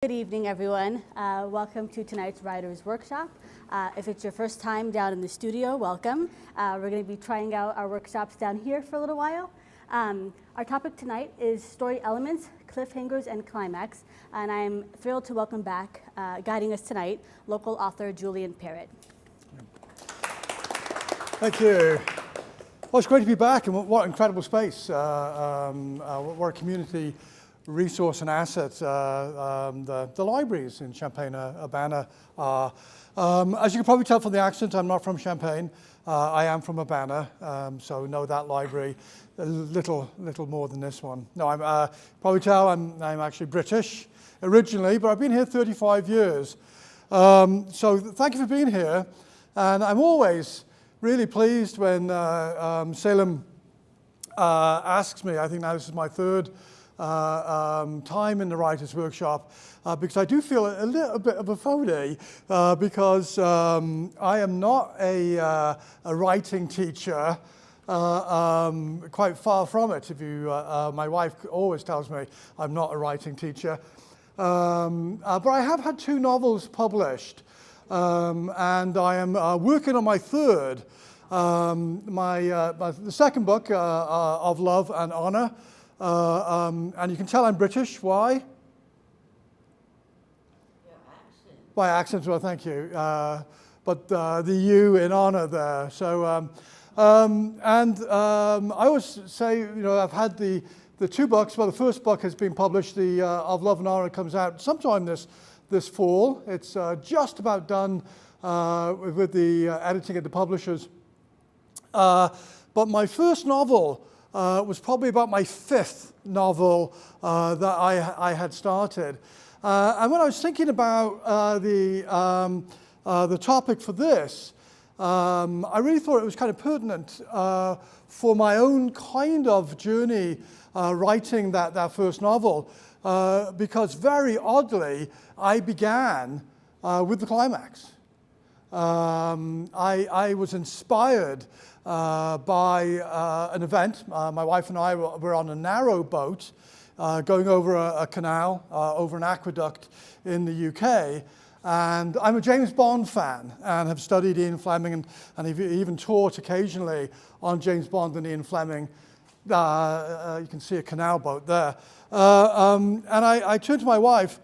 Good evening, everyone. Welcome to tonight's Writers' Workshop. If it's your first time down in the studio, welcome. We're going to be trying out our workshops down here for a little while. Our topic tonight is story elements, cliffhangers, and climax. And I'm thrilled to welcome back, guiding us tonight, local author Julian Parrott. Thank you. Well, it's great to be back, and what incredible space. What a community resource and asset the libraries in Champaign-Urbana are. As you can probably tell from the accent, I'm not from Champaign. I am from Urbana, so know that library a little more than this one. No, I'm probably tell I'm actually British originally, but I've been here 35 years. So thank you for being here, and I'm always really pleased when Salem asks me. I think now this is my third time in the Writers' Workshop, because I do feel a little bit of a phony, because I am not a writing teacher, quite far from it. My wife always tells me I'm not a writing teacher, but I have had 2 novels published, and I am working on my third, the second book of Love and Honor. And you can tell I'm British. Why? Your accent. My accent, well, thank you. But the U in honor there. So, I always say, I've had the 2 books. Well, the first book has been published. The of Love and Honor comes out sometime this fall. It's just about done with the editing at the publishers. But my first novel was probably about my 5th novel that I had started. And when I was thinking about the topic for this, I really thought it was kind of pertinent for my own kind of journey writing that first novel, because very oddly, I began with the climax. I was inspired by an event. My wife and I were on a narrow boat going over a canal, over an aqueduct in the UK. And I'm a James Bond fan and have studied Ian Fleming and have even taught occasionally on James Bond and Ian Fleming. You can see a canal boat there. And I turned to my wife,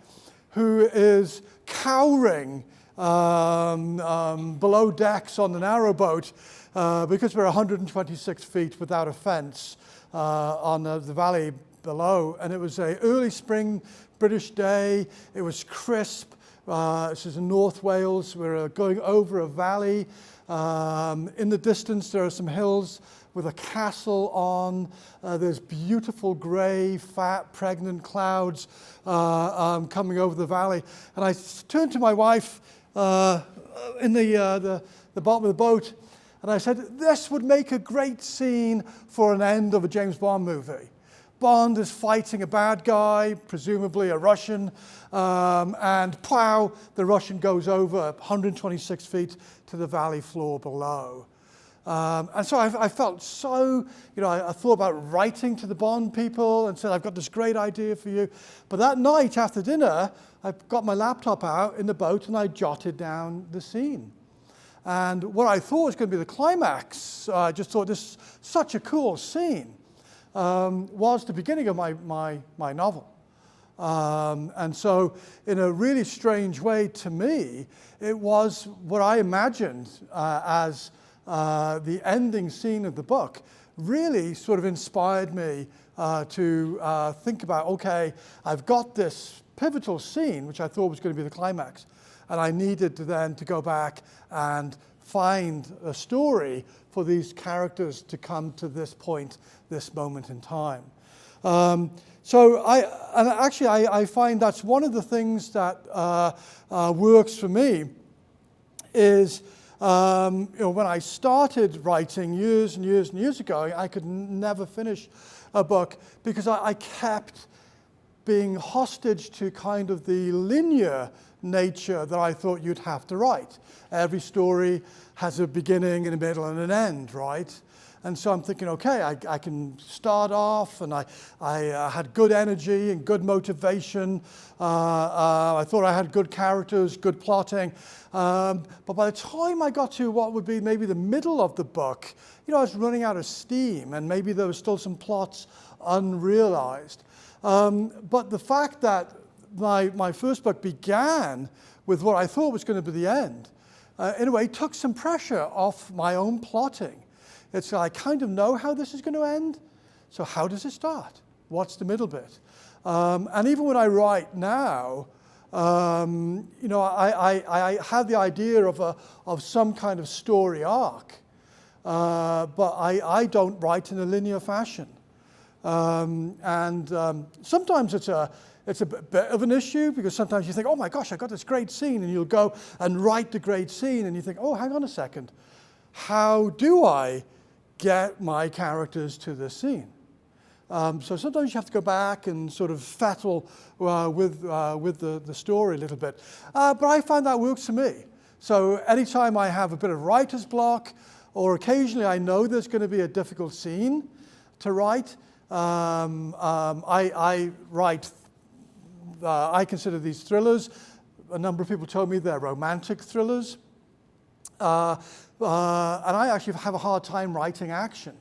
who is cowering below decks on the narrow boat, because we're 126 feet without a fence on the valley below. And it was an early spring British day. It was crisp. This is in North Wales. We're going over a valley. In the distance, there are some hills with a castle on. There's beautiful grey, fat, pregnant clouds coming over the valley. And I turned to my wife in the bottom of the boat, and I said, this would make a great scene for an end of a James Bond movie. Bond is fighting a bad guy, presumably a Russian, and plow, the Russian goes over 126 feet to the valley floor below. And so I felt so, I thought about writing to the Bond people and said, I've got this great idea for you. But that night after dinner, I got my laptop out in the boat and I jotted down the scene. And what I thought was going to be the climax, I just thought this is such a cool scene, was the beginning of my novel. And so in a really strange way to me, it was what I imagined as the ending scene of the book really sort of inspired me to think about, okay, I've got this pivotal scene, which I thought was going to be the climax, and I needed to go back and find a story for these characters to come to this point, this moment in time. So I find that's one of the things that works for me is, when I started writing years and years and years ago, I could never finish a book because I kept being hostage to kind of the linear nature that I thought you'd have to write. Every story has a beginning and a middle and an end, right? And so I'm thinking, okay, I can start off, and I had good energy and good motivation. I thought I had good characters, good plotting. But by the time I got to what would be maybe the middle of the book, I was running out of steam, and maybe there were still some plots unrealized. But the fact that my first book began with what I thought was going to be the end, in a way, took some pressure off my own plotting. It's I kind of know how this is going to end, so how does it start? What's the middle bit? And even when I write now, I have the idea of some kind of story arc, but I don't write in a linear fashion. Sometimes it's a bit of an issue, because sometimes you think, oh my gosh, I got this great scene, and you'll go and write the great scene, and you think, oh, hang on a second, how do I get my characters to this scene? So sometimes you have to go back and sort of fettle with the story a little bit. But I find that works for me. So anytime I have a bit of writer's block, or occasionally I know there's going to be a difficult scene to write, I write. I consider these thrillers. A number of people told me they're romantic thrillers. And I actually have a hard time writing action.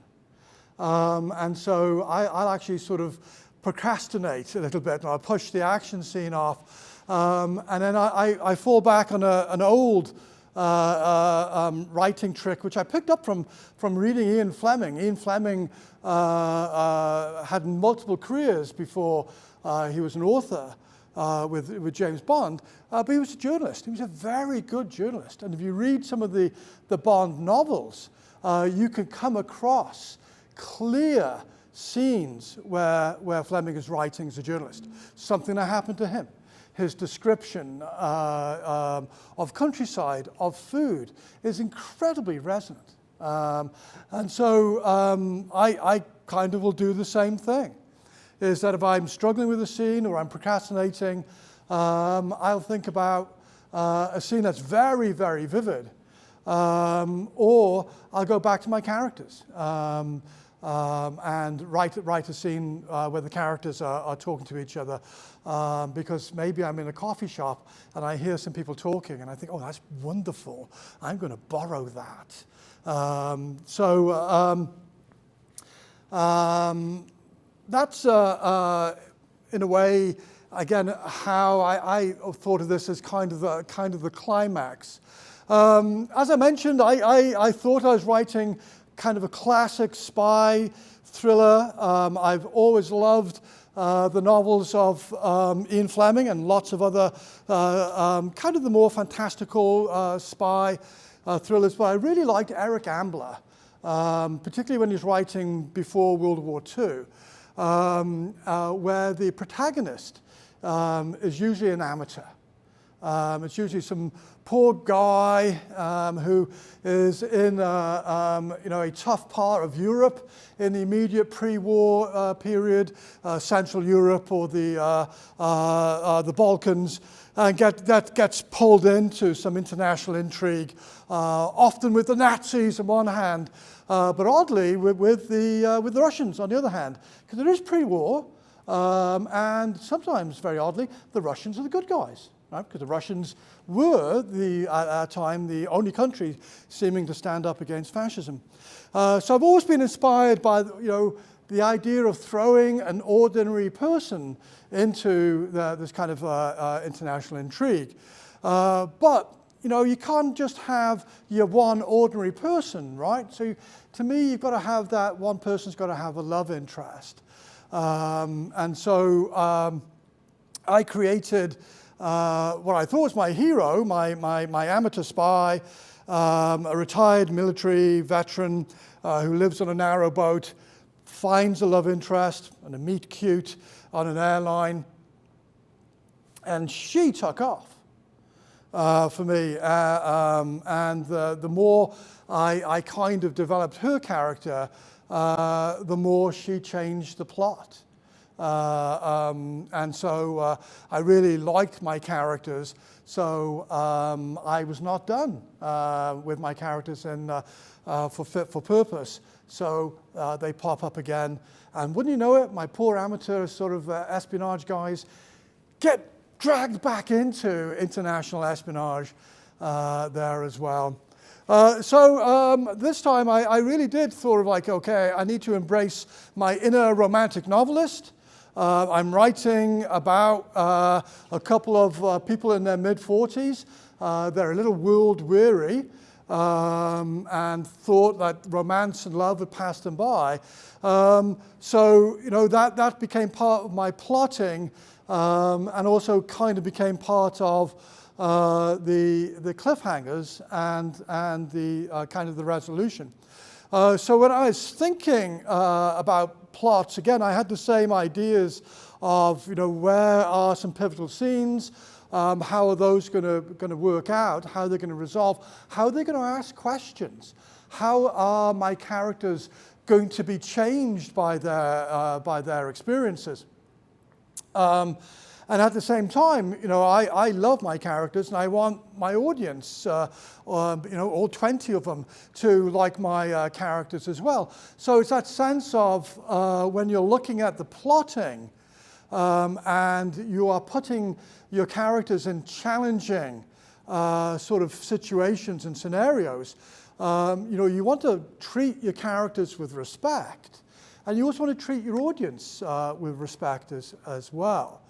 And so I'll actually sort of procrastinate a little bit, and I'll push the action scene off. And then I fall back on an old writing trick, which I picked up from reading Ian Fleming. Ian Fleming had multiple careers before he was an author with James Bond, but he was a journalist. He was a very good journalist. And if you read some of the Bond novels, you can come across clear scenes where Fleming is writing as a journalist. Something that happened to him. His description of countryside, of food, is incredibly resonant. And so I kind of will do the same thing. Is that if I'm struggling with a scene or I'm procrastinating, I'll think about a scene that's very, very vivid, or I'll go back to my characters and write a scene where the characters are talking to each other, because maybe I'm in a coffee shop and I hear some people talking and I think, oh, that's wonderful. I'm going to borrow that. That's, in a way, again, how I thought of this as kind of the climax. As I mentioned, I thought I was writing kind of a classic spy thriller. I've always loved the novels of Ian Fleming and lots of other kind of the more fantastical spy thrillers. But I really liked Eric Ambler, particularly when he's writing before World War II. Where the protagonist is usually an amateur. It's usually some poor guy who is in a tough part of Europe in the immediate pre-war period, Central Europe or the Balkans, and gets pulled into some international intrigue, often with the Nazis on one hand, but oddly with the Russians on the other hand, because it is pre-war, and sometimes, very oddly, the Russians are the good guys, right? Because the Russians were at that time the only country seeming to stand up against fascism. So I've always been inspired by the idea of throwing an ordinary person into this kind of international intrigue, but you can't just have your one ordinary person, right? So to me, you've got to have that one person's got to have a love interest. And so I created what I thought was my hero, my amateur spy, a retired military veteran who lives on a narrow boat, finds a love interest and a meet cute on an airline, and she took off. For me, and the more I kind of developed her character, the more she changed the plot. And so I really liked my characters. So I was not done with my characters for Fit for Purpose. So they pop up again. And wouldn't you know it, my poor amateur sort of espionage guys get dragged back into international espionage there as well. So this time I really did sort of like, okay, I need to embrace my inner romantic novelist. I'm writing about a couple of people in their mid-40s. They're a little world-weary and thought that romance and love had passed them by. So, you know, that became part of my plotting and also kind of became part of the cliffhangers and the kind of the resolution. So when I was thinking about plots, again, I had the same ideas of, you know, where are some pivotal scenes, how are those going to work out, how they're going to resolve, how they're going to ask questions, how are my characters going to be changed by their experiences. And at the same time, you know, I love my characters and I want my audience, you know, all 20 of them, to like my characters as well. So it's that sense of when you're looking at the plotting and you are putting your characters in challenging sort of situations and scenarios, you know, you want to treat your characters with respect. And you also want to treat your audience with respect as well.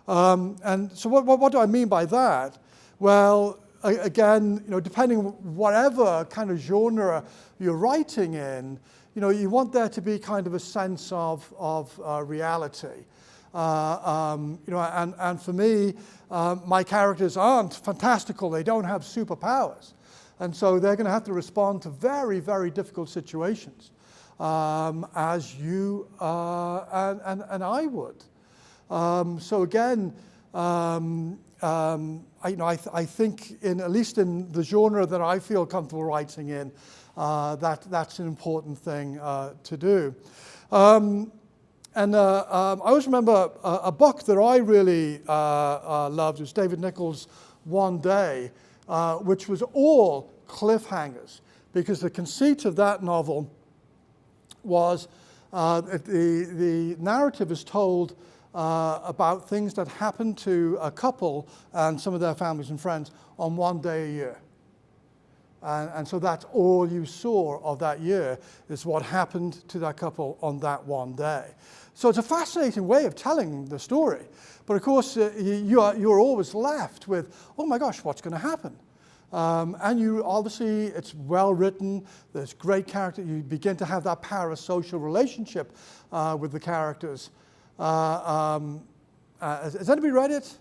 And so what do I mean by that? Well, again, you know, depending whatever kind of genre you're writing in, you know, you want there to be kind of a sense of reality. You know, and for me, my characters aren't fantastical. They don't have superpowers. And so they're going to have to respond to very, very difficult situations, as you and I would. So again, I think at least in the genre that I feel comfortable writing in, that's an important thing to do. And I always remember a book that I really loved was David Nicholls' One Day, which was all cliffhangers, because the conceit of that novel was the narrative is told about things that happened to a couple and some of their families and friends on one day a year. And so that's all you saw of that year is what happened to that couple on that one day. So it's a fascinating way of telling the story. But of course, you're always left with, oh my gosh, what's going to happen? And you obviously, it's well written, there's great character, you begin to have that parasocial relationship with the characters. Has anybody read it?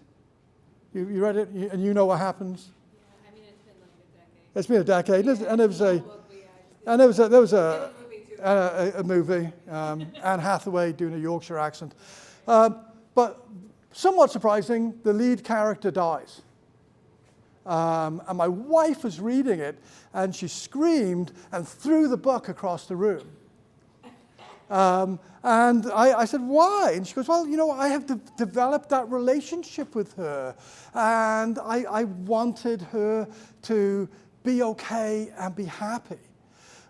You read it and you know what happens? Yeah, I mean, it's been like a decade. It's been a decade, and there was a movie, Anne Hathaway doing a Yorkshire accent. But somewhat surprising, the lead character dies. And my wife was reading it, and she screamed and threw the book across the room. And I said, why? And she goes, well, you know, I have developed that relationship with her, and I wanted her to be okay and be happy.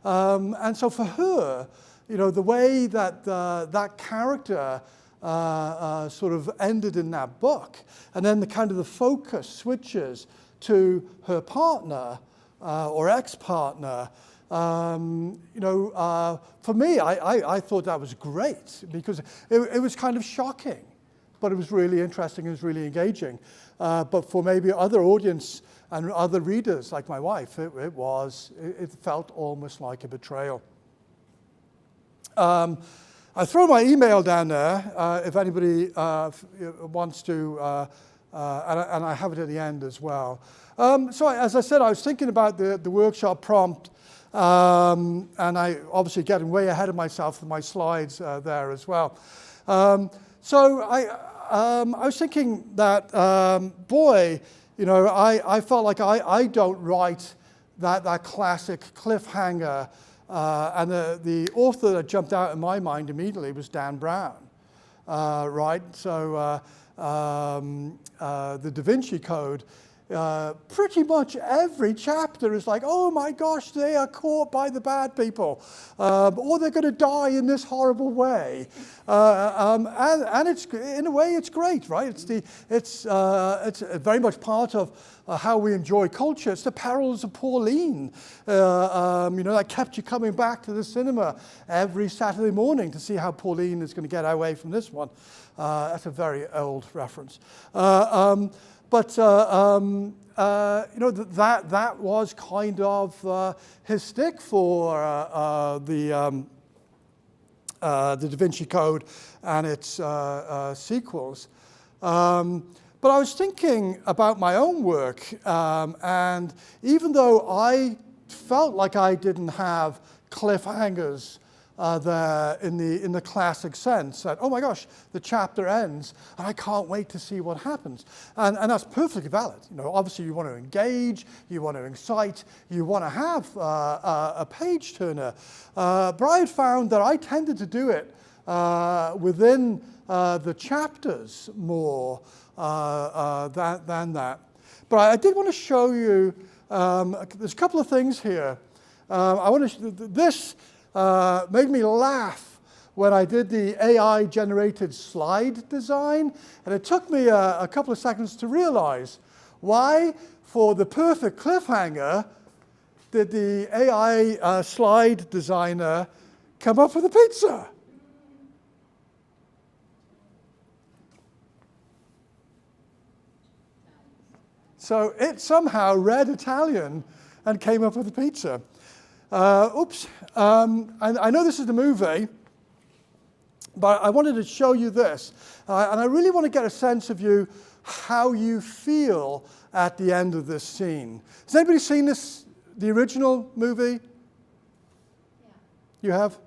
And so for her, you know, the way that that character sort of ended in that book, and then the kind of the focus switches to her partner or ex-partner, you know, for me, I thought that was great because it was kind of shocking, but it was really interesting, it was really engaging. But for maybe other audience and other readers like my wife, it felt almost like a betrayal. I throw my email down there if anybody wants to, and I have it at the end as well. So as I said, I was thinking about the workshop prompt, and I obviously getting way ahead of myself with my slides there as well. So I was thinking that, boy, you know, I felt like I don't write that classic cliffhanger, and the author that jumped out in my mind immediately was Dan Brown. right? So the Da Vinci Code, pretty much every chapter is like, oh my gosh, they are caught by the bad people, or they're going to die in this horrible way, and it's, in a way, it's great, right? It's very much part of how we enjoy culture. It's the perils of Pauline, that kept you coming back to the cinema every Saturday morning to see how Pauline is going to get away from this one. That's a very old reference. But that was kind of his stick for the Da Vinci Code and its sequels. But I was thinking about my own work, and even though I felt like I didn't have cliffhangers there in the classic sense, that, oh my gosh, the chapter ends and I can't wait to see what happens. And that's perfectly valid. Obviously you want to engage, you want to incite, you want to have a page turner. But I had found that I tended to do it within the chapters more than that. But I did want to show you, there's a couple of things here. I want to, this made me laugh when I did the AI-generated slide design, and it took me a couple of seconds to realize why, for the perfect cliffhanger, did the AI slide designer come up with a pizza? So it somehow read Italian and came up with a pizza. Oops. I know this is the movie, but I wanted to show you this. And I really want to get a sense of you, how you feel at the end of this scene. Has anybody seen this, the original movie? Yeah. You have?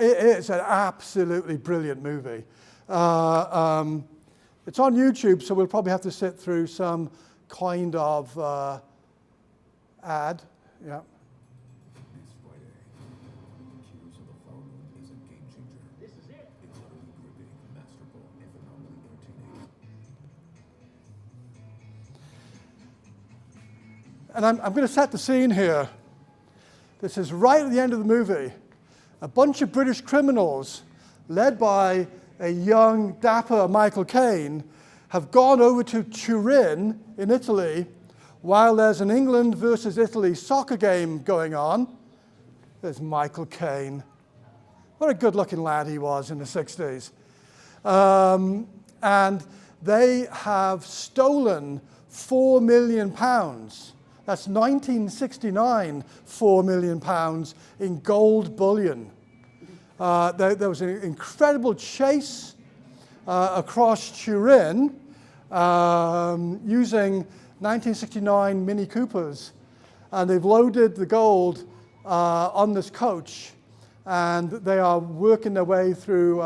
It is an absolutely brilliant movie. It's on YouTube, so we'll probably have to sit through some kind of ad. Yeah. And I'm going to set the scene here. This is right at the end of the movie. A bunch of British criminals, led by a young, dapper Michael Caine, have gone over to Turin in Italy while there's an England versus Italy soccer game going on. There's Michael Caine. What a good-looking lad he was in the 60s. And they have stolen £4 million. That's 1969, £4 million in gold bullion. There was an incredible chase across Turin using 1969 Mini Coopers. And they've loaded the gold on this coach. And they are working their way through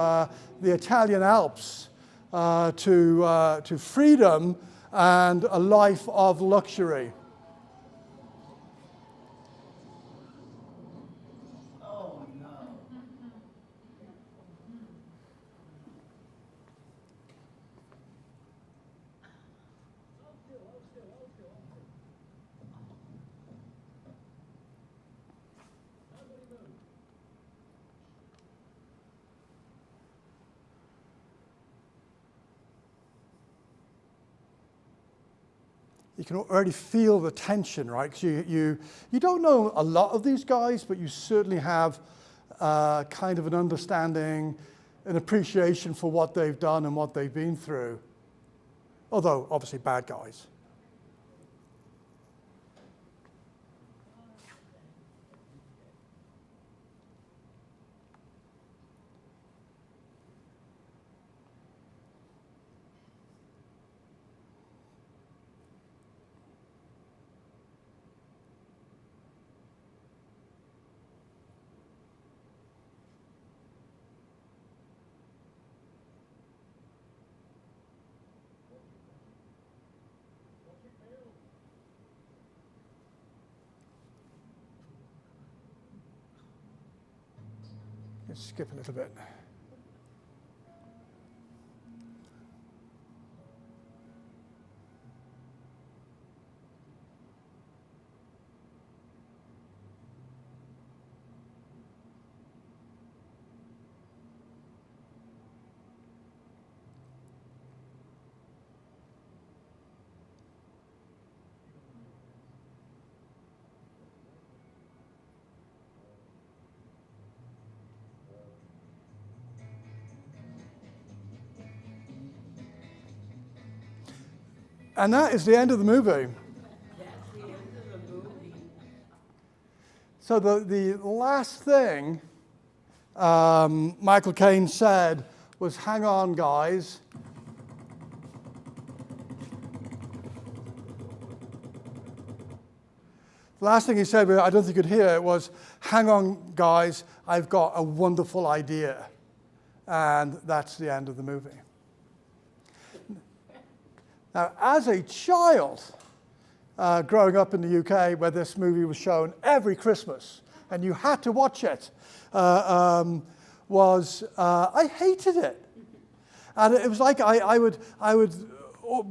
the Italian Alps to freedom and a life of luxury. You can already feel the tension, right? 'Cause you don't know a lot of these guys, but you certainly have kind of an understanding, an appreciation for what they've done and what they've been through. Although, obviously, bad guys. Let's skip a little bit. And that is the end of the movie. That's the end of the movie. So the last thing Michael Caine said was, "Hang on, guys." The last thing he said, I don't think you could hear it, was, "Hang on, guys, I've got a wonderful idea." And that's the end of the movie. Now, as a child, growing up in the UK, where this movie was shown every Christmas, and you had to watch it, I hated it. And it was like I would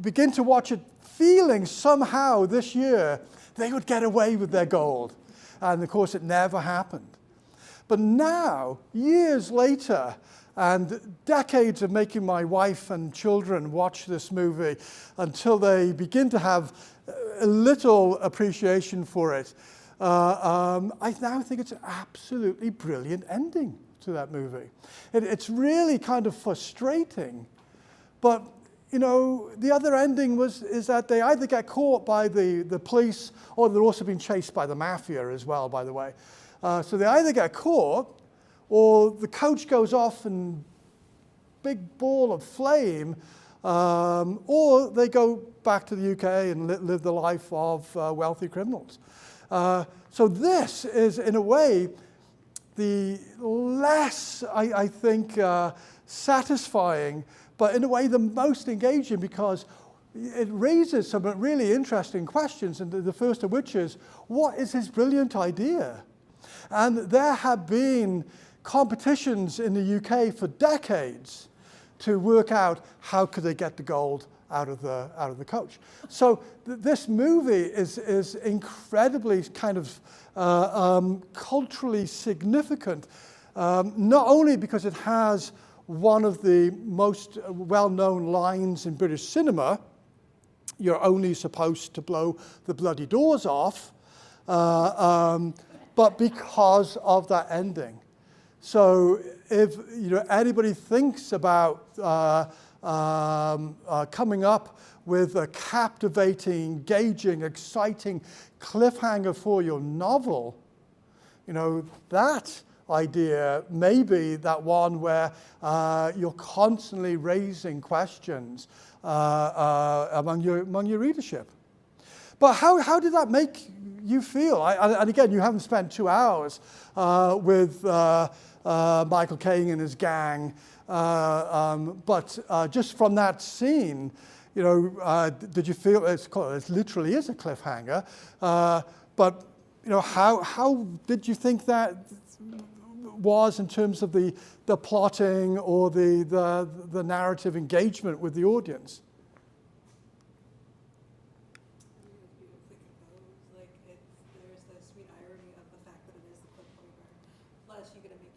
begin to watch it feeling somehow this year they would get away with their gold. And of course, it never happened. But now, years later, and decades of making my wife and children watch this movie until they begin to have a little appreciation for it, I now think it's an absolutely brilliant ending to that movie. It's really kind of frustrating, but the other ending is that they either get caught by the police, or they're also being chased by the mafia as well, by the way. So they either get caught, or the coach goes off in big ball of flame, or they go back to the UK and live the life of wealthy criminals. So this is, in a way, the less, I think, satisfying, but in a way the most engaging, because it raises some really interesting questions, and the first of which is, what is his brilliant idea? And there have been competitions in the UK for decades to work out how could they get the gold out of the coach. So this movie is incredibly kind of culturally significant, not only because it has one of the most well-known lines in British cinema, "You're only supposed to blow the bloody doors off," but because of that ending. So if anybody thinks about coming up with a captivating, engaging, exciting cliffhanger for your novel, that idea may be that one where you're constantly raising questions among your readership. But how did that make you feel? And again, you haven't spent 2 hours with Michael Caine and his gang, but just from that scene, did you feel it literally is a cliffhanger? But how did you think that was in terms of the plotting or the narrative engagement with the audience? There's the sweet irony of the fact that it is the cliffhanger. Plus, you get to make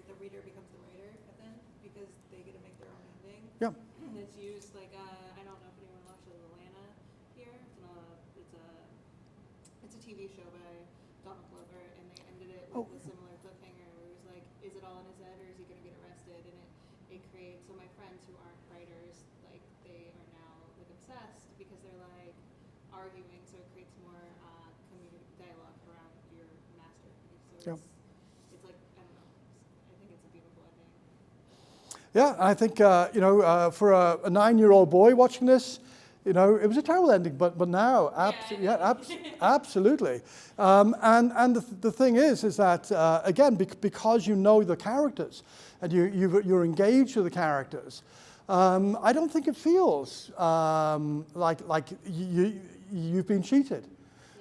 the reader becomes the writer at the end, because they get to make their own ending. Yeah. And it's used I don't know if anyone watches Atlanta here. It's a TV show by Donald Glover, and they ended it with a similar cliffhanger where it was like, is it all in his head, or is he going to get arrested? And it creates, so my friends who aren't writers, they are now obsessed, because they're arguing, so it creates more community dialogue around your masterpiece. So it's like, I don't know, I think it's a beautiful ending. Yeah, I think for a 9-year-old boy watching this, it was a terrible ending, but now, absolutely. And the thing is that again, because you know the characters and you're engaged with the characters, I don't think it feels like you've been cheated.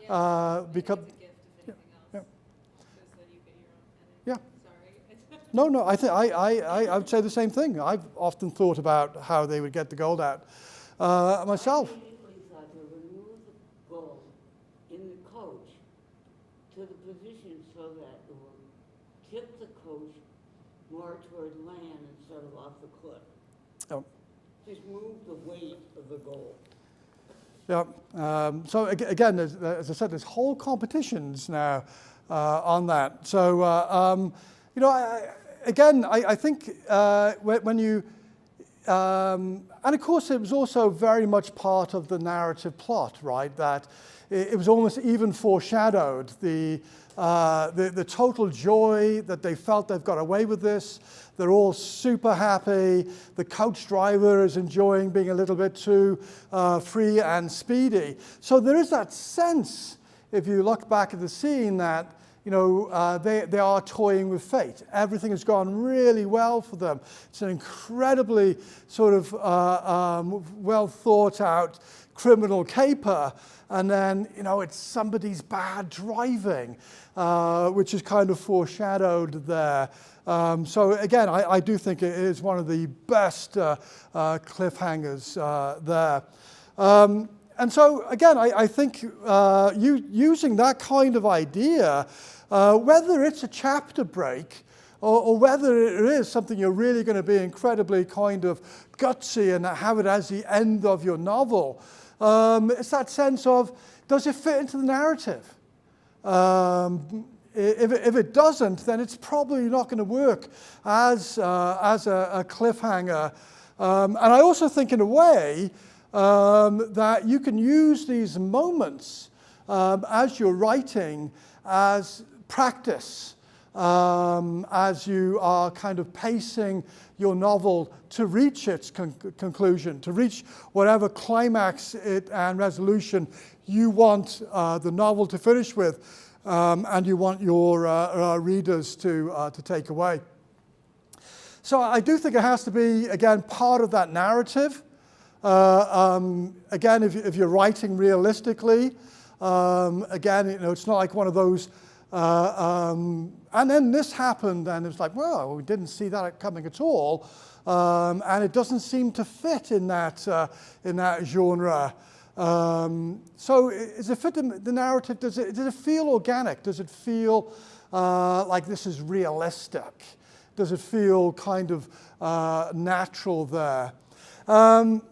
Because Because it's a gift, if anything else. Because then you get your own ending. Yeah. Sorry. No, I would say the same thing. I've often thought about how they would get the gold out myself. I immediately thought to remove the gold in the coach to the position so that it will tip the coach more toward land instead of off the cliff. Oh. Just move the weight of the gold. Yeah. So again, as I said, there's whole competitions now on that. So I think when you, and of course, it was also very much part of the narrative plot, right? That it was almost even foreshadowed the total joy that they felt they've got away with this. They're all super happy. The coach driver is enjoying being a little bit too free and speedy. So there is that sense, if you look back at the scene, that they are toying with fate. Everything has gone really well for them. It's an incredibly sort of well thought out criminal caper. And then, it's somebody's bad driving, which is kind of foreshadowed there. So again, I do think it is one of the best cliffhangers there. And so again, I think using that kind of idea, whether it's a chapter break or whether it is something you're really going to be incredibly kind of gutsy and have it as the end of your novel, it's that sense of, does it fit into the narrative? If it doesn't, then it's probably not going to work as a cliffhanger. And I also think, in a way, that you can use these moments as you're writing as practice, as you are kind of pacing your novel to reach its conclusion, to reach whatever climax and resolution you want the novel to finish with, and you want your readers to take away. So I do think it has to be, again, part of that narrative. Again, if you're writing realistically, again, it's not like one of those, and then this happened, and it's like, well, we didn't see that coming at all, and it doesn't seem to fit in that genre. So is it fit the narrative? Does it feel organic? Does it feel like this is realistic? Does it feel kind of natural there? And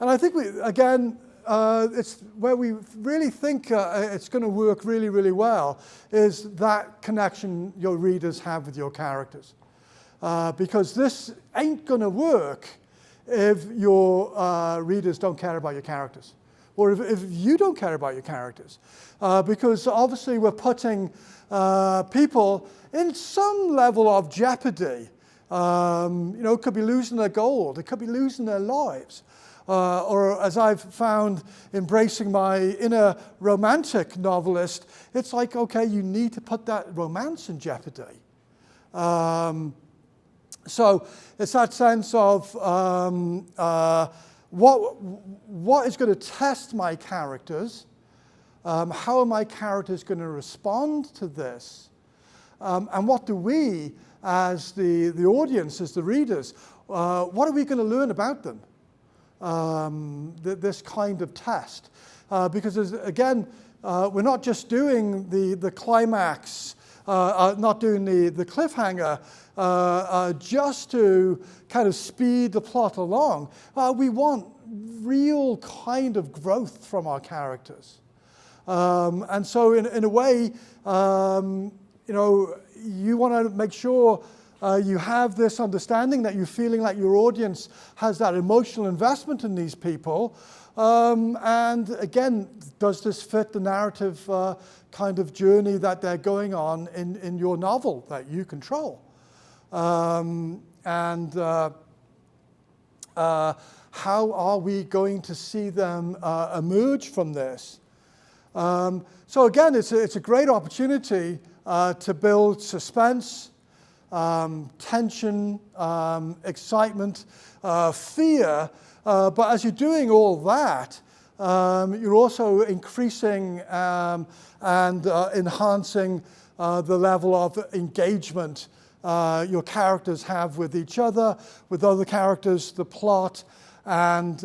I think it's where we really think it's going to work really, really well is that connection your readers have with your characters. Because this ain't going to work if your readers don't care about your characters. Or if you don't care about your characters. Because obviously we're putting people in some level of jeopardy. It could be losing their gold. It could be losing their lives. Or as I've found, embracing my inner romantic novelist, it's like, okay, you need to put that romance in jeopardy. So it's that sense of what is going to test my characters? How are my characters going to respond to this? And what do we, as the audience, as the readers, what are we going to learn about them? This kind of test. Because again, we're not just doing the climax, not doing the cliffhanger, just to kind of speed the plot along. We want real kind of growth from our characters. And so in a way, you want to make sure you have this understanding that you're feeling like your audience has that emotional investment in these people. And again, does this fit the narrative kind of journey that they're going on in your novel that you control? How are we going to see them emerge from this? So again, it's a great opportunity to build suspense, tension, excitement, fear. But as you're doing all that, you're also increasing and enhancing the level of engagement your characters have with each other, with other characters, the plot, and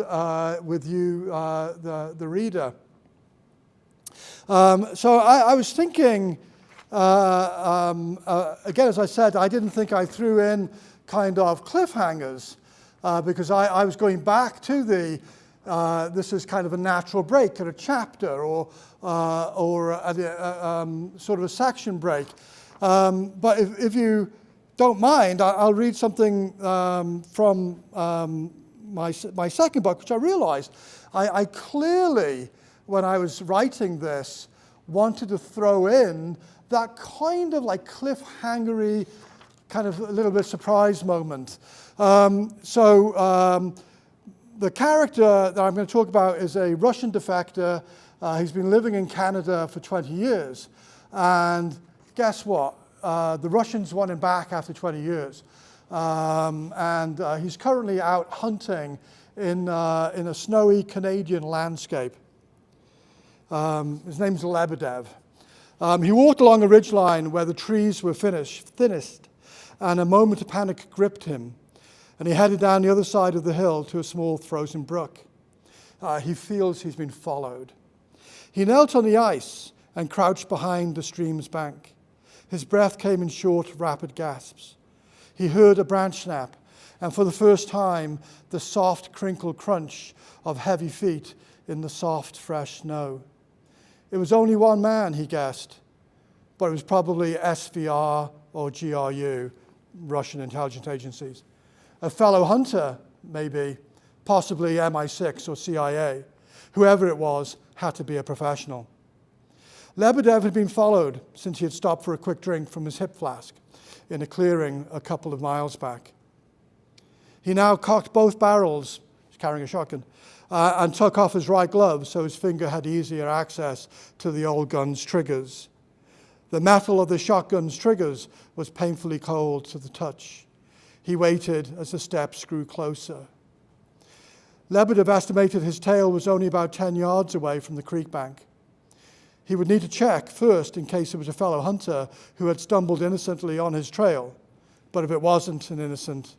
with you, the reader. So I was thinking, again, as I said, I didn't think I threw in kind of cliffhangers because I was going back to this is kind of a natural break at a chapter or sort of a section break. But if you don't mind, I'll read something from my second book, which I realized I clearly, when I was writing this, wanted to throw in that kind of like cliffhangery, kind of a little bit surprise moment. The character that I'm going to talk about is a Russian defector. He's been living in Canada for 20 years. And guess what? The Russians want him back after 20 years. He's currently out hunting in a snowy Canadian landscape. His name's Lebedev. He walked along a ridgeline where the trees were thinnest, and a moment of panic gripped him. And he headed down the other side of the hill to a small frozen brook. He feels he's been followed. He knelt on the ice and crouched behind the stream's bank. His breath came in short, rapid gasps. He heard a branch snap, and for the first time, the soft, crinkled crunch of heavy feet in the soft, fresh snow. It was only one man, he guessed, but it was probably SVR or GRU, Russian intelligence agencies. A fellow hunter, maybe, possibly MI6 or CIA. Whoever it was had to be a professional. Lebedev had been followed since he had stopped for a quick drink from his hip flask in a clearing a couple of miles back. He now cocked both barrels, he's carrying a shotgun, and took off his right glove so his finger had easier access to the old gun's triggers. The metal of the shotgun's triggers was painfully cold to the touch. He waited as the steps grew closer. Lebedev estimated his tail was only about 10 yards away from the creek bank. He would need to check first in case it was a fellow hunter who had stumbled innocently on his trail. But if it wasn't an innocent,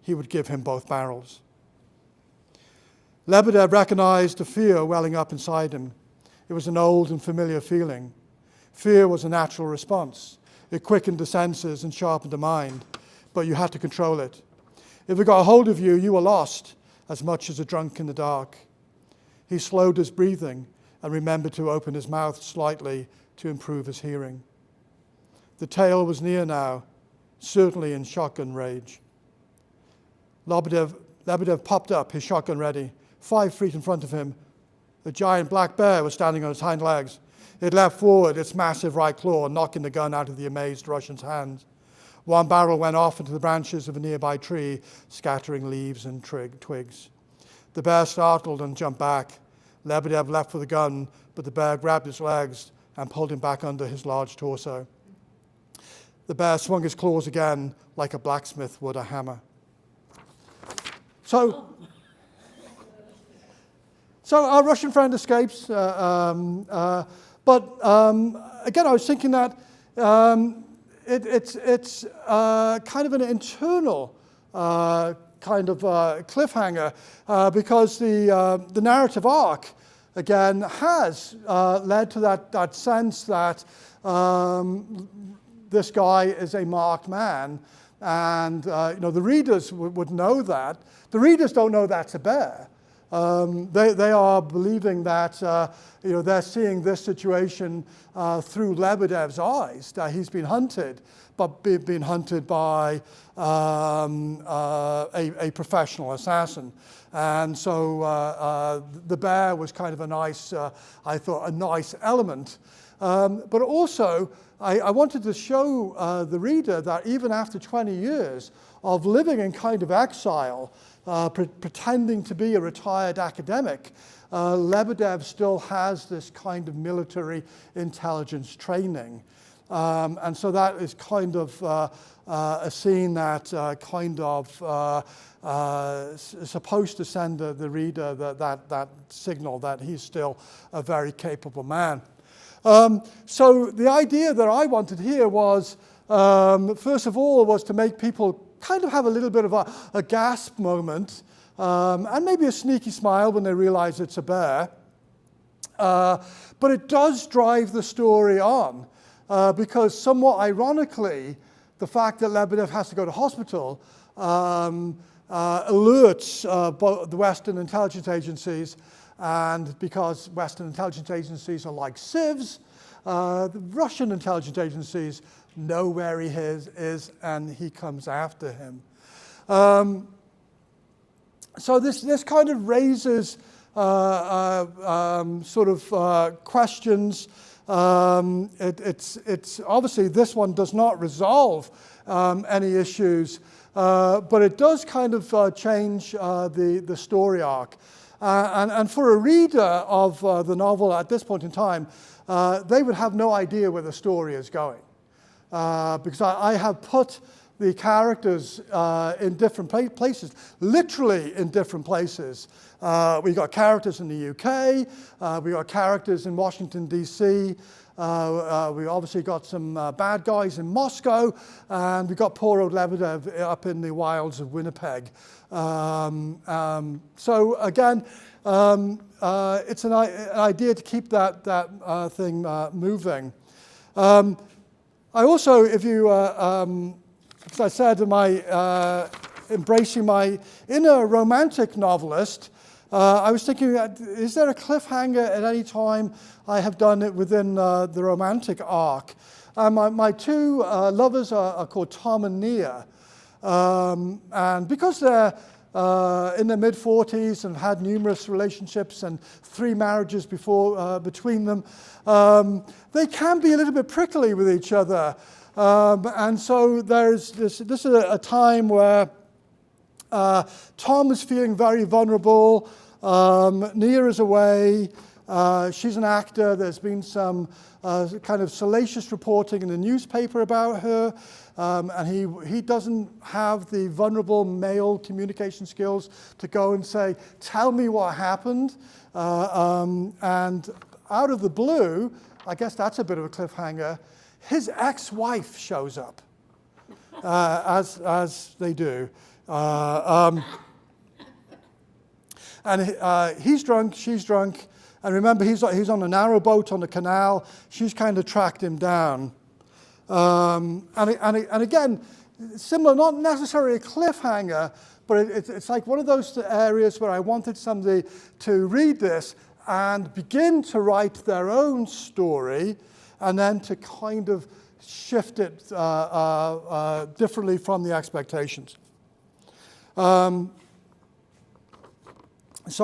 he would give him both barrels. Lebedev recognized the fear welling up inside him. It was an old and familiar feeling. Fear was a natural response. It quickened the senses and sharpened the mind, but you had to control it. If it got a hold of you, you were lost, as much as a drunk in the dark. He slowed his breathing and remembered to open his mouth slightly to improve his hearing. The tail was near now, certainly in shotgun rage. Lebedev popped up, his shotgun ready. 5 feet in front of him, a giant black bear was standing on its hind legs. It leapt forward, its massive right claw knocking the gun out of the amazed Russian's hand. One barrel went off into the branches of a nearby tree, scattering leaves and twigs. The bear startled and jumped back. Lebedev leapt for the gun, but the bear grabbed his legs and pulled him back under his large torso. The bear swung his claws again like a blacksmith would a hammer. So our Russian friend escapes, again, I was thinking that it's kind of an internal kind of cliffhanger because the narrative arc, again, has led to that sense that this guy is a marked man, and the readers would know that. The readers don't know that's a bear. They are believing that they're seeing this situation through Lebedev's eyes, that he's been hunted, but been hunted by a professional assassin. And so the bear was kind of a nice, I thought, a nice element. But also, I wanted to show the reader that even after 20 years of living in kind of exile, pretending to be a retired academic, Lebedev still has this kind of military intelligence training. And so that is kind of a scene that kind of is supposed to send the reader that signal that he's still a very capable man. So the idea that I wanted here was, first of all, was to make people kind of have a little bit of a gasp moment, and maybe a sneaky smile when they realize it's a bear. But it does drive the story on, because somewhat ironically, the fact that Lebedev has to go to hospital alerts both the Western intelligence agencies, and because Western intelligence agencies are like sieves, the Russian intelligence agencies know where he is, and he comes after him. So this kind of raises questions. It's obviously this one does not resolve any issues, but it does kind of change the story arc. And for a reader of the novel at this point in time, they would have no idea where the story is going. Because I have put the characters in different places, literally in different places. We got characters in the UK, we got characters in Washington, D.C., we obviously got some bad guys in Moscow, and we got poor old Lebedev up in the wilds of Winnipeg. So again, it's an idea to keep that thing moving. I also, if you, as I said, embracing my inner romantic novelist, I was thinking, is there a cliffhanger at any time I have done it within the romantic arc? My two lovers are called Tom and Nia. And because they're in their mid-40s and had numerous relationships and 3 marriages between them, they can be a little bit prickly with each other. And so this is a time where Tom is feeling very vulnerable. Nia is away. She's an actor. There's been some kind of salacious reporting in the newspaper about her. And he doesn't have the vulnerable male communication skills to go and say, tell me what happened. And out of the blue, I guess that's a bit of a cliffhanger, his ex-wife shows up, as they do. And he's drunk, she's drunk. And remember, he's on a narrow boat on the canal. She's kind of tracked him down. And again, similar, not necessarily a cliffhanger, but it's like one of those areas where I wanted somebody to read this and begin to write their own story, and then to kind of shift it differently from the expectations. So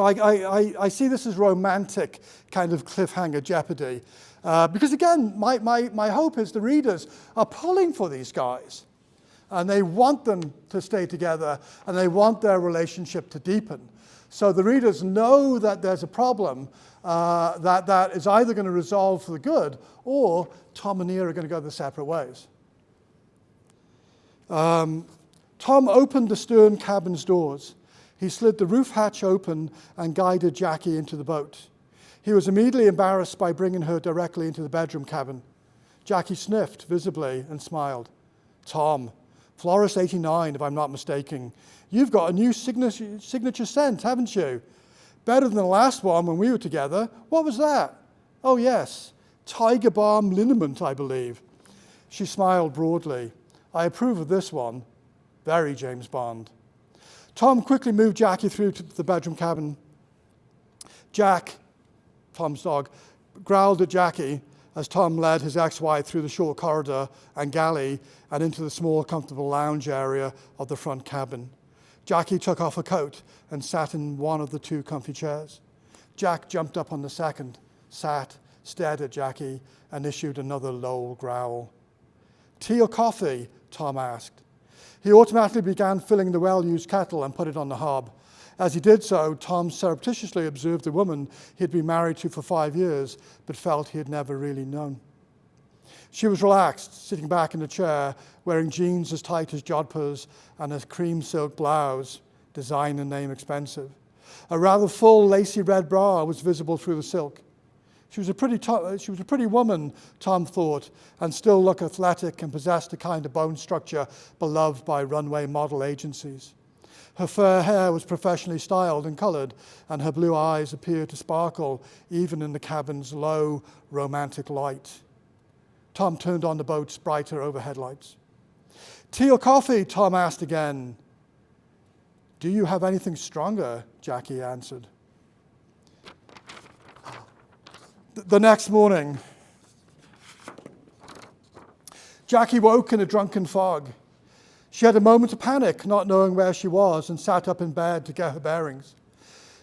I see this as romantic kind of cliffhanger jeopardy. Because again, my hope is the readers are pulling for these guys. And they want them to stay together, and they want their relationship to deepen. So the readers know that there's a problem that is either going to resolve for the good, or Tom and Nia are going to go their separate ways. Tom opened the stern cabin's doors. He slid the roof hatch open and guided Jackie into the boat. He was immediately embarrassed by bringing her directly into the bedroom cabin. Jackie sniffed visibly and smiled. Tom, Florist 89, if I'm not mistaken. You've got a new signature scent, haven't you? Better than the last one when we were together. What was that? Oh, yes. Tiger Balm Liniment, I believe. She smiled broadly. I approve of this one. Very James Bond. Tom quickly moved Jackie through to the bedroom cabin. Jack, Tom's dog, growled at Jackie as Tom led his ex-wife through the short corridor and galley and into the small, comfortable lounge area of the front cabin. Jackie took off her coat and sat in one of the 2 comfy chairs. Jack jumped up on the second, sat, stared at Jackie, and issued another low growl. Tea or coffee? Tom asked. He automatically began filling the well-used kettle and put it on the hob. As he did so, Tom surreptitiously observed the woman he had been married to for 5 years, but felt he had never really known. She was relaxed, sitting back in a chair, wearing jeans as tight as jodhpurs and a cream silk blouse, design and name expensive. A rather full, lacy red bra was visible through the silk. She was a pretty woman, Tom thought, and still looked athletic and possessed a kind of bone structure beloved by runway model agencies. Her fair hair was professionally styled and colored, and her blue eyes appeared to sparkle even in the cabin's low, romantic light. Tom turned on the boat's brighter overhead lights. Tea or coffee? Tom asked again. Do you have anything stronger? Jackie answered. The next morning, Jackie woke in a drunken fog. She had a moment of panic, not knowing where she was, and sat up in bed to get her bearings.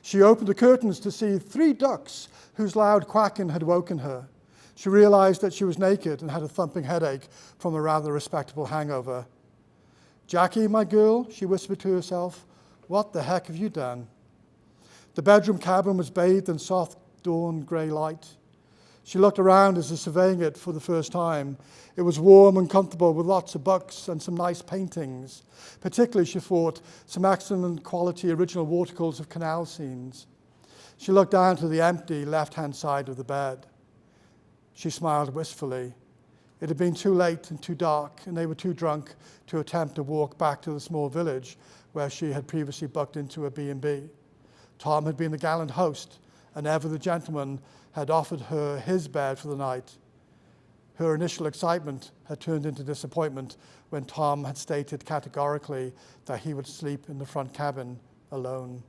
She opened the curtains to see 3 ducks whose loud quacking had woken her. She realized that she was naked and had a thumping headache from a rather respectable hangover. "Jackie, my girl," she whispered to herself, "what the heck have you done?" The bedroom cabin was bathed in soft dawn grey light. She looked around as if surveying it for the first time. It was warm and comfortable with lots of books and some nice paintings. Particularly, she thought, some excellent quality original watercolors of canal scenes. She looked down to the empty left-hand side of the bed. She smiled wistfully. It had been too late and too dark, and they were too drunk to attempt to walk back to the small village where she had previously booked into a B&B. Tom had been the gallant host, and ever the gentleman had offered her his bed for the night. Her initial excitement had turned into disappointment when Tom had stated categorically that he would sleep in the front cabin alone.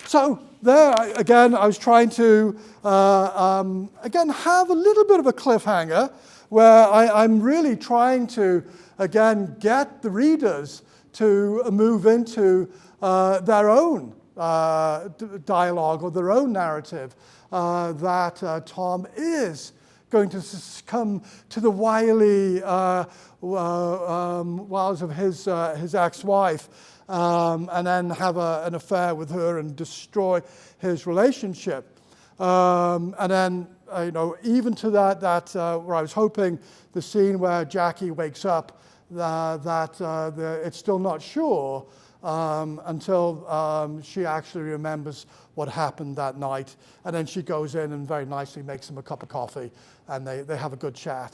So there, again, I was trying to, again, have a little bit of a cliffhanger where I'm really trying to, again, get the readers to move into their own dialogue or their own narrative that Tom is going to succumb to the wily wiles of his ex-wife and then have an affair with her and destroy his relationship. And then, even to that where I was hoping the scene where Jackie wakes up, it's still not sure until she actually remembers what happened that night. And then she goes in and very nicely makes him a cup of coffee, and they have a good chat.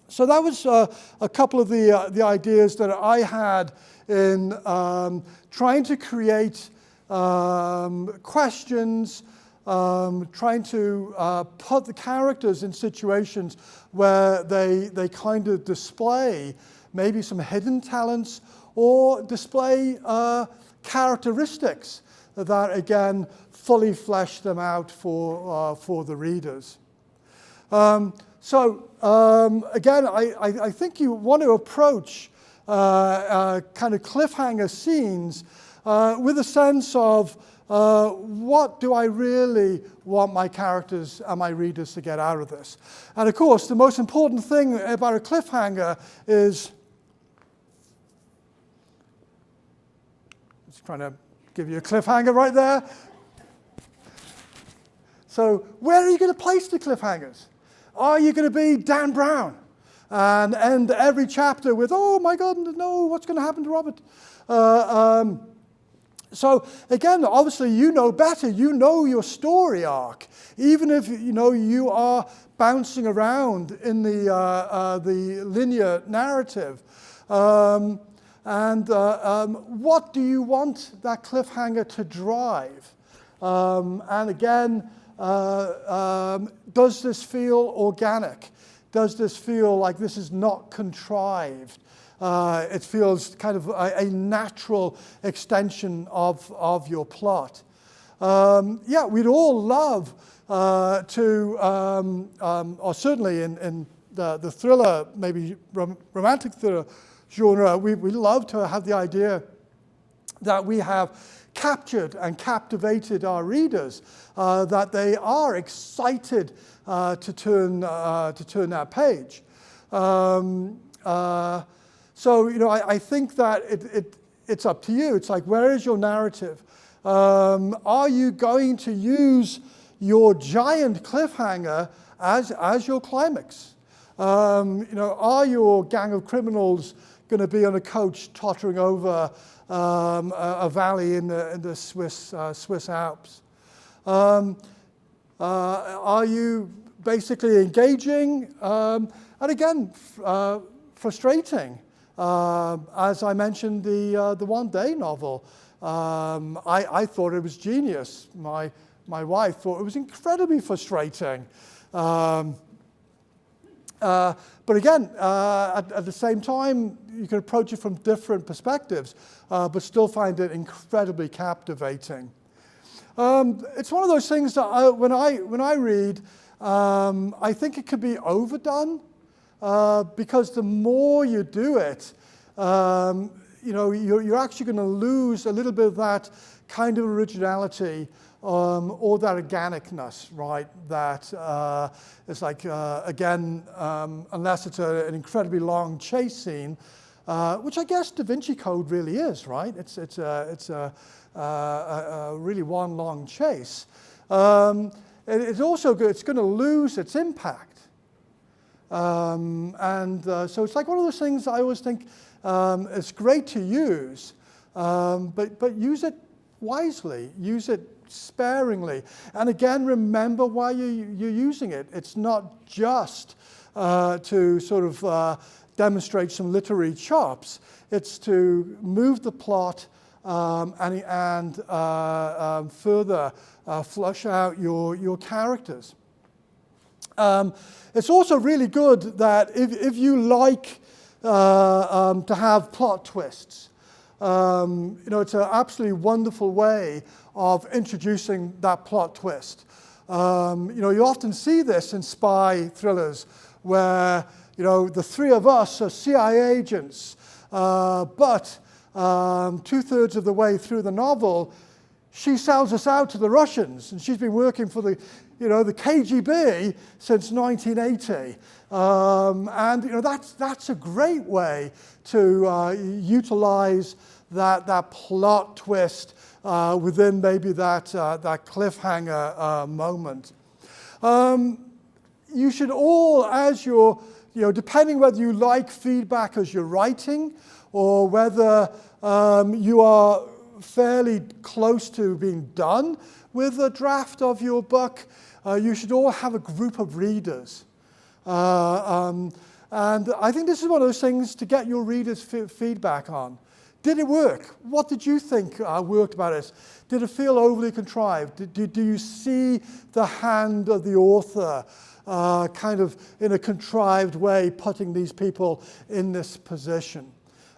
So that was a couple of the ideas that I had in trying to create questions, trying to put the characters in situations where they kind of display maybe some hidden talents or display characteristics that, again, fully flesh them out for the readers. Again, I think you want to approach kind of cliffhanger scenes with a sense of what do I really want my characters and my readers to get out of this? And of course, the most important thing about a cliffhanger is, just trying to give you a cliffhanger right there. So where are you going to place the cliffhangers? Are you going to be Dan Brown and end every chapter with, oh my God, no, what's going to happen to Robert? So again, obviously you know better. You know your story arc. Even if you are bouncing around in the linear narrative. What do you want that cliffhanger to drive? And again, does this feel organic? Does this feel like this is not contrived? It feels kind of a natural extension of your plot. We'd all love to, or certainly in the thriller, maybe romantic thriller genre, we love to have the idea that we have captured and captivated our readers, that they are excited to turn that page. I think that it's up to you. It's like, where is your narrative? Are you going to use your giant cliffhanger as your climax? Are your gang of criminals going to be on a coach tottering over a valley in the Swiss Alps? Are you basically engaging and again frustrating? As I mentioned, the One Day novel, I thought it was genius. My wife thought it was incredibly frustrating. But again, at the same time, you can approach it from different perspectives, but still find it incredibly captivating. It's one of those things that when I read, I think it could be overdone. because the more you do it, you're actually going to lose a little bit of that kind of originality or that organicness, right? That it's like, again, unless it's an incredibly long chase scene, which I guess Da Vinci Code really is, right? It's a really one long chase. It's also good. It's going to lose its impact, so it's like one of those things I always think it's great to use, but use it wisely. Use it sparingly, and again, remember why you're using it. It's not just to sort of demonstrate some literary chops. It's to move the plot and further flush out your characters. It's also really good that if you like to have plot twists, it's an absolutely wonderful way of introducing that plot twist. You often see this in spy thrillers where, the three of us are CIA agents, but 2/3 of the way through the novel, she sells us out to the Russians, and she's been working for the KGB since 1980. That's a great way to utilize that plot twist within maybe that cliffhanger moment. You should all, as you're, depending whether you like feedback as you're writing or whether you are fairly close to being done with a draft of your book, you should all have a group of readers. And I think this is one of those things to get your readers' feedback on. Did it work? What did you think worked about it? Did it feel overly contrived? Do you see the hand of the author kind of in a contrived way putting these people in this position?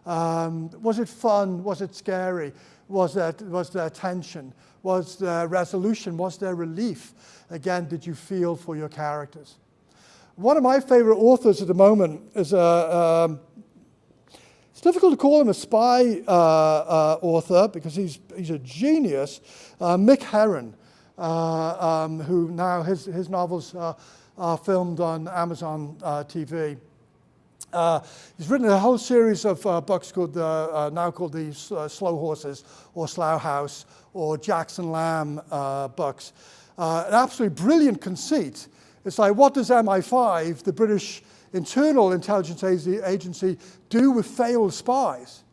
Was it fun? Was it scary? Was there tension? Was there resolution? Was there relief? Again, did you feel for your characters? One of my favorite authors at the moment is it's difficult to call him a spy author because he's a genius, Mick Herron, who now his novels are filmed on Amazon TV. He's written a whole series of books now called the Slow Horses or Slough House or Jackson Lamb books. An absolutely brilliant conceit. It's like, what does MI5, the British Internal Intelligence Agency, do with failed spies?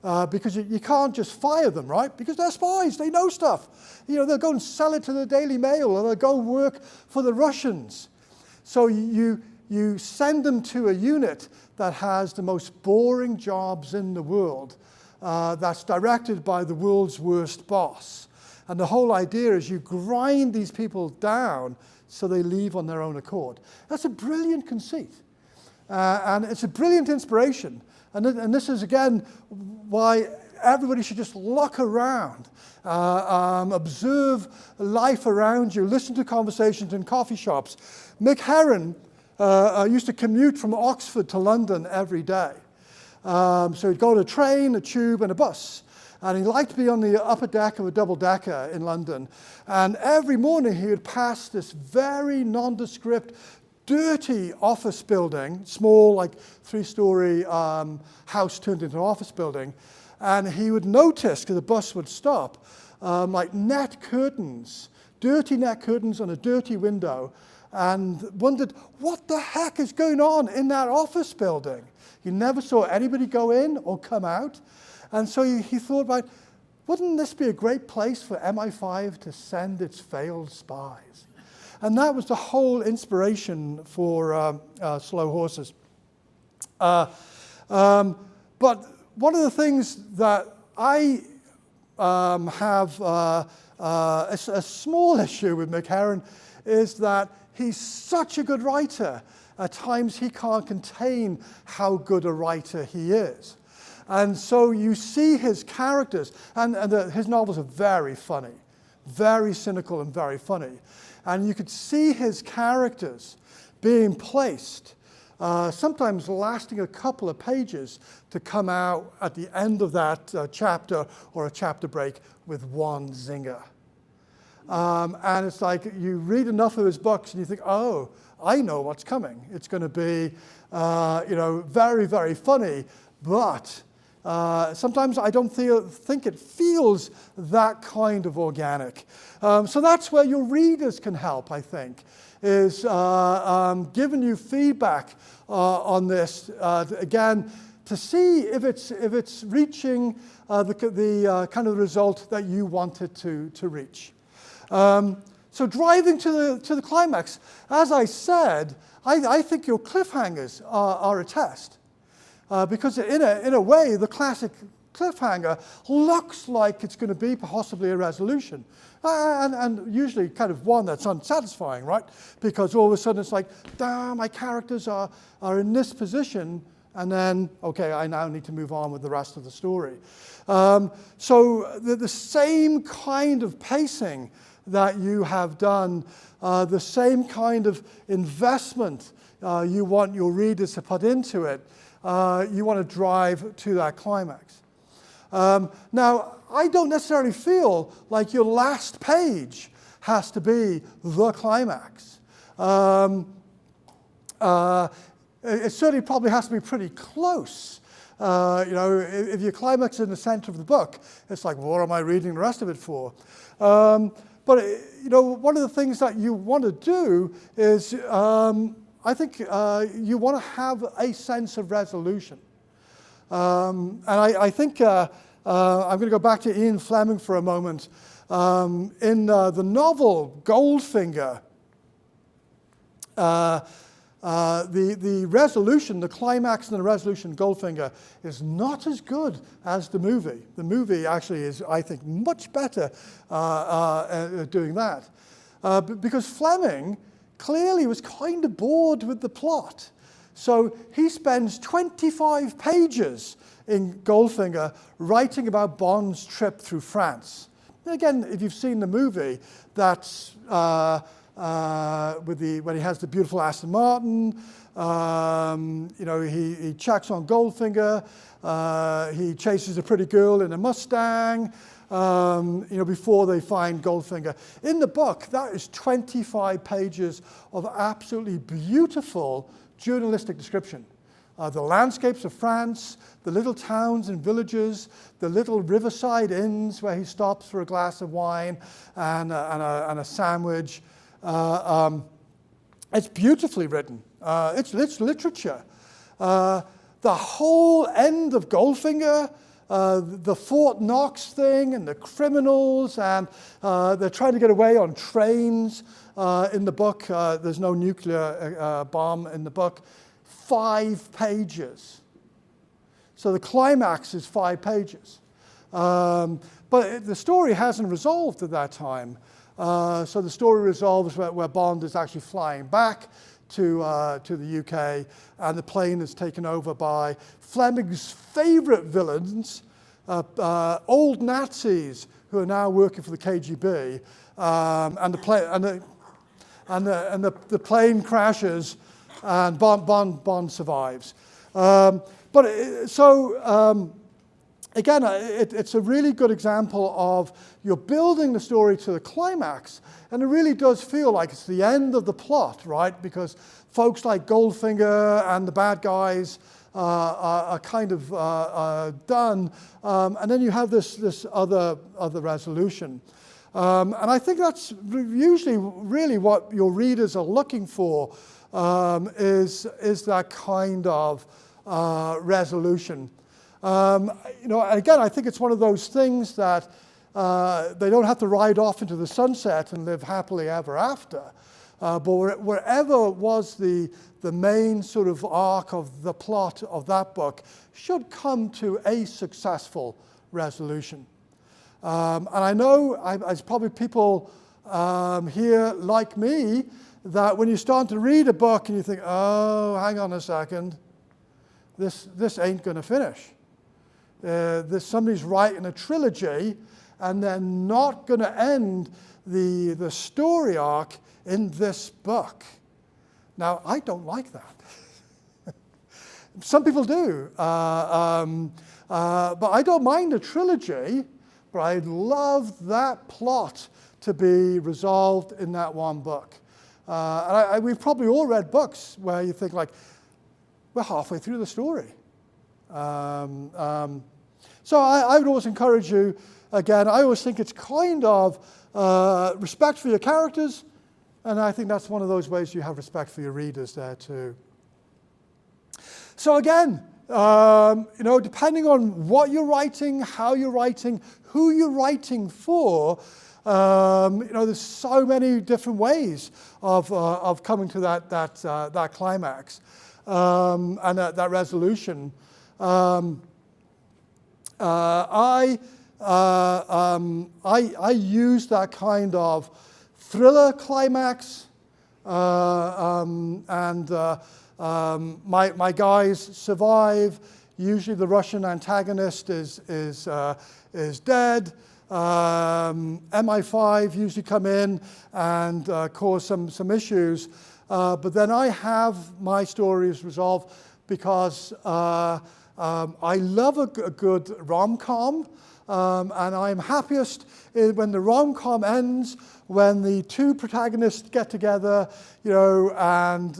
Because you can't just fire them, right? Because they're spies, they know stuff. They'll go and sell it to the Daily Mail or they'll go work for the Russians. So you send them to a unit that has the most boring jobs in the world, that's directed by the world's worst boss. And the whole idea is you grind these people down so they leave on their own accord. That's a brilliant conceit. And it's a brilliant inspiration. And this is, again, why everybody should just look around, observe life around you, listen to conversations in coffee shops. Mick Herron used to commute from Oxford to London every day. So he'd go on a train, a tube, and a bus. And he liked to be on the upper deck of a double-decker in London. And every morning he would pass this very nondescript, dirty office building, small, like 3-story house turned into an office building. And he would notice, because the bus would stop, like net curtains, dirty net curtains on a dirty window, and wondered, what the heck is going on in that office building? He never saw anybody go in or come out. And so he thought about, wouldn't this be a great place for MI5 to send its failed spies? And that was the whole inspiration for Slow Horses. But one of the things that I have a small issue with Mick Herron is that he's such a good writer. At times he can't contain how good a writer he is. And so you see his characters, and his novels are very funny, very cynical and very funny. And you could see his characters being placed sometimes lasting a couple of pages to come out at the end of that chapter or a chapter break with one zinger. And it's like you read enough of his books and you think, oh, I know what's coming. It's going to be, very, very funny, but sometimes I don't think it feels that kind of organic. So that's where your readers can help, I think, is giving you feedback on this, again, to see if it's reaching the kind of result that you want it to reach. So driving to the climax, as I said, I think your cliffhangers are a test. Because in a way, the classic cliffhanger looks like it's going to be possibly a resolution. And usually kind of one that's unsatisfying, right? Because all of a sudden it's like, damn, my characters are in this position, and then, okay, I now need to move on with the rest of the story. So the same kind of pacing that you have done, the same kind of investment you want your readers to put into it, you want to drive to that climax. Now, I don't necessarily feel like your last page has to be the climax. It certainly probably has to be pretty close. If your climax is in the center of the book, it's like, well, what am I reading the rest of it for? But one of the things that you want to do is, I think you want to have a sense of resolution. And I think I'm going to go back to Ian Fleming for a moment. In the novel Goldfinger, the resolution, the climax and the resolution Goldfinger is not as good as the movie. The movie actually is, I think, much better at doing that. Because Fleming clearly was kind of bored with the plot. So he spends 25 pages in Goldfinger writing about Bond's trip through France. And again, if you've seen the movie, that's when he has the beautiful Aston Martin, he checks on Goldfinger, he chases a pretty girl in a Mustang, before they find Goldfinger. In the book, that is 25 pages of absolutely beautiful journalistic description. The landscapes of France, the little towns and villages, the little riverside inns where he stops for a glass of wine and a sandwich. It's beautifully written. It's literature. The whole end of Goldfinger, the Fort Knox thing and the criminals, and they're trying to get away on trains in the book. There's no nuclear bomb in the book. 5 pages. So the climax is 5 pages. But the story hasn't resolved at that time. So the story resolves where Bond is actually flying back to the UK, and the plane is taken over by Fleming's favorite villains, old Nazis who are now working for the KGB, and the plane crashes, and Bond survives. Again, it's a really good example of you're building the story to the climax, and it really does feel like it's the end of the plot, right? Because folks like Goldfinger and the bad guys are kind of done, and then you have this other resolution. And I think that's usually really what your readers are looking for, is that kind of resolution. Again, I think it's one of those things that they don't have to ride off into the sunset and live happily ever after. But wherever was the main sort of arc of the plot of that book should come to a successful resolution. And I know there's probably people here like me that when you start to read a book and you think, oh, hang on a second, this ain't going to finish. Somebody's writing a trilogy, and they're not going to end the story arc in this book. Now, I don't like that. Some people do. But I don't mind a trilogy, but I'd love that plot to be resolved in that one book. And we've probably all read books where you think like, we're halfway through the story. So I would always encourage you, again, I always think it's kind of respect for your characters, and I think that's one of those ways you have respect for your readers there too. So again, depending on what you're writing, how you're writing, who you're writing for, there's so many different ways of coming to that climax and that resolution. I use that kind of thriller climax, my guys survive. Usually, the Russian antagonist is dead. MI5 usually come in and cause some issues, but then I have my stories resolved because I love a good rom-com, and I'm happiest when the rom-com ends, when the two protagonists get together, and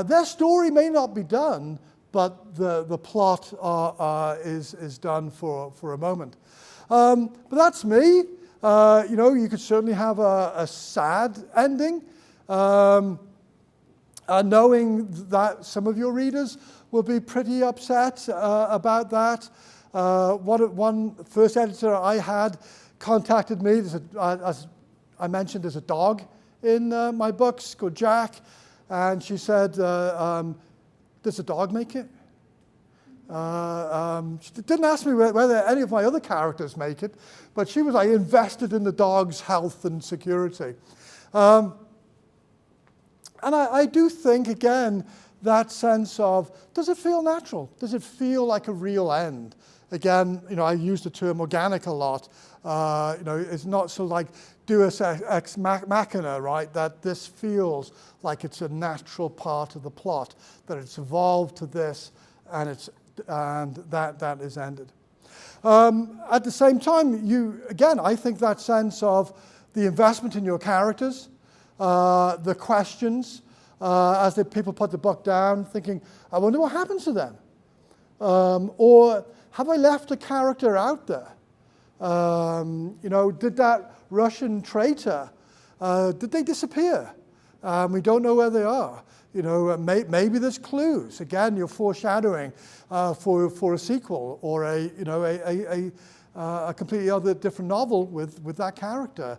their story may not be done, but the plot is done for a moment. But that's me. You could certainly have a sad ending, knowing that some of your readers will be pretty upset about that. One first editor I had contacted me. As I mentioned, there's a dog in my books called Jack, and she said, does the dog make it? She didn't ask me whether any of my other characters make it, but she was invested in the dog's health and security. And I do think, again, that sense of, does it feel natural? Does it feel like a real end? Again, I use the term organic a lot. It's not so like deus ex machina, right? That this feels like it's a natural part of the plot, that it's evolved to this, and that is ended. At the same time, I think that sense of the investment in your characters, the questions, as the people put the book down, thinking, I wonder what happens to them. Or have I left a character out there? Did that Russian traitor, did they disappear? We don't know where they are. Maybe there's clues. Again, you're foreshadowing for a sequel or a completely other different novel with that character.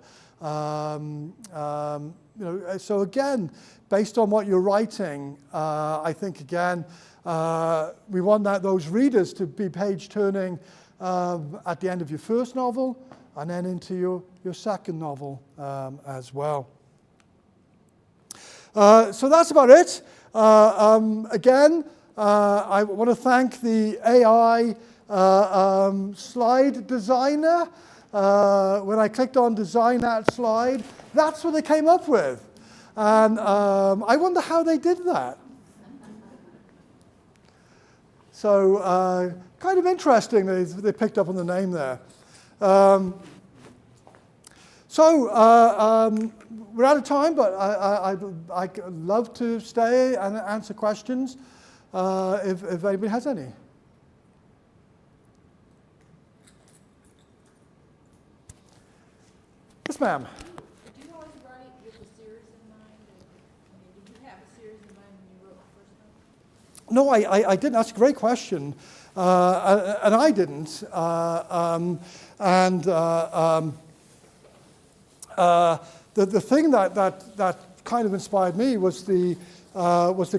So again, based on what you're writing, I think again we want those readers to be page turning at the end of your first novel and then into your second novel as well. So that's about it. Again, I want to thank the AI slide designer. When I clicked on design that slide, that's what they came up with. And I wonder how they did that. So kind of interesting they picked up on the name there. We're out of time, but I'd love to stay and answer questions if anybody has any. Yes, ma'am. Did you always write with a series in mind? Did you have a series in mind when you wrote the first novel? No, I didn't. That's a great question. And I didn't. The thing that kind of inspired me was the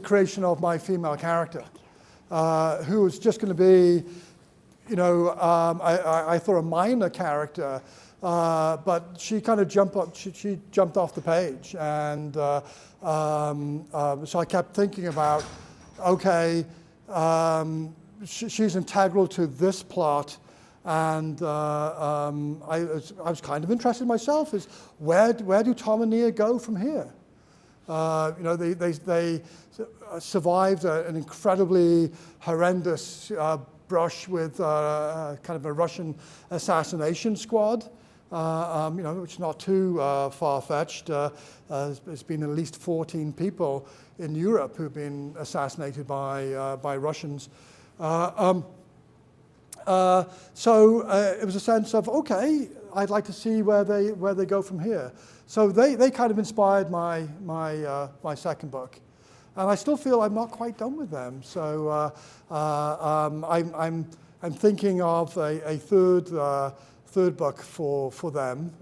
creation of my female character, who was just going to be, I thought a minor character, but she kind of jumped off the page, and so I kept thinking about, okay, she's integral to this plot. And I was kind of interested myself, is where do Tom and Nia go from here? They survived an incredibly horrendous brush with kind of a Russian assassination squad, which is not too far-fetched. There's been at least 14 people in Europe who've been assassinated by Russians. So it was a sense of, okay, I'd like to see where they go from here. So they kind of inspired my second book, and I still feel I'm not quite done with them. So I'm thinking of a third book for them,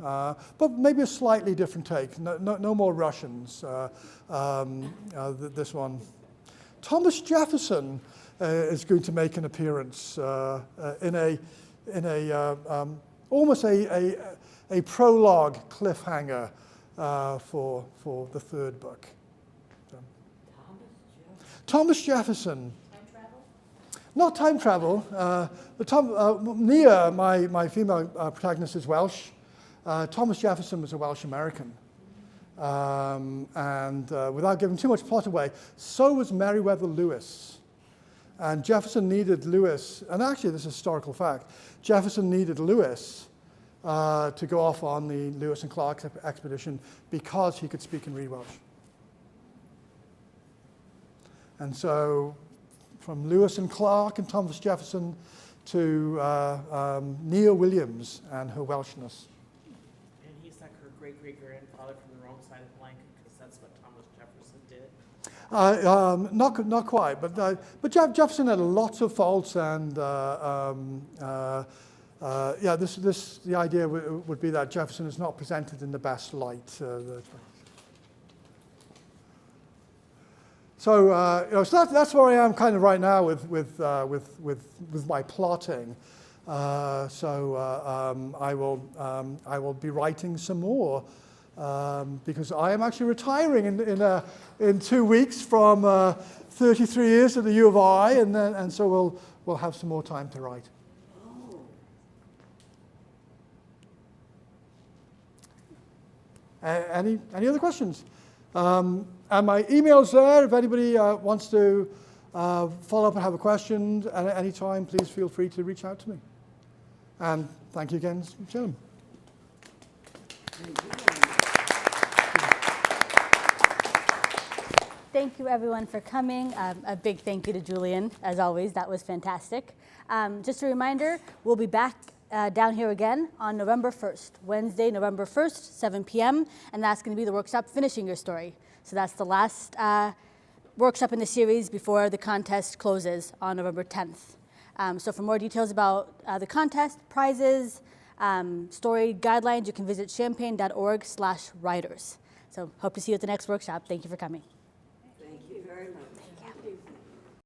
but maybe a slightly different take. No more Russians. This one, Thomas Jefferson is going to make an appearance in almost a prologue cliffhanger for the third book. So. Thomas Jefferson. Time travel? Not time travel. Nia, my female protagonist, is Welsh. Thomas Jefferson was a Welsh American. And without giving too much plot away, so was Meriwether Lewis. And Jefferson needed Lewis, and actually this is a historical fact, Jefferson needed Lewis to go off on the Lewis and Clark expedition because he could speak and read Welsh. And so from Lewis and Clark and Thomas Jefferson to Nia Williams and her Welshness. And he's like her great-great-grandfather from the wrong side of the blanket, because that's what Thomas Jefferson did. Not quite, but Jefferson had lots of faults, and the idea would be that Jefferson is not presented in the best light. So that's where I am kind of right now with my plotting. I will be writing some more. Because I am actually retiring in 2 weeks from 33 years at the U of I, and so we'll have some more time to write. Any other questions? And my email's there. If anybody wants to follow up and have a question at any time, please feel free to reach out to me. And thank you again, Jim. Thank you, everyone, for coming. A big thank you to Julian, as always. That was fantastic. Just a reminder, we'll be back down here again on November 1st, Wednesday, November 1st, 7 p.m., and that's going to be the workshop Finishing Your Story. So that's the last workshop in the series before the contest closes on November 10th. So for more details about the contest, prizes, story guidelines, you can visit champaign.org/writers. So hope to see you at the next workshop. Thank you for coming.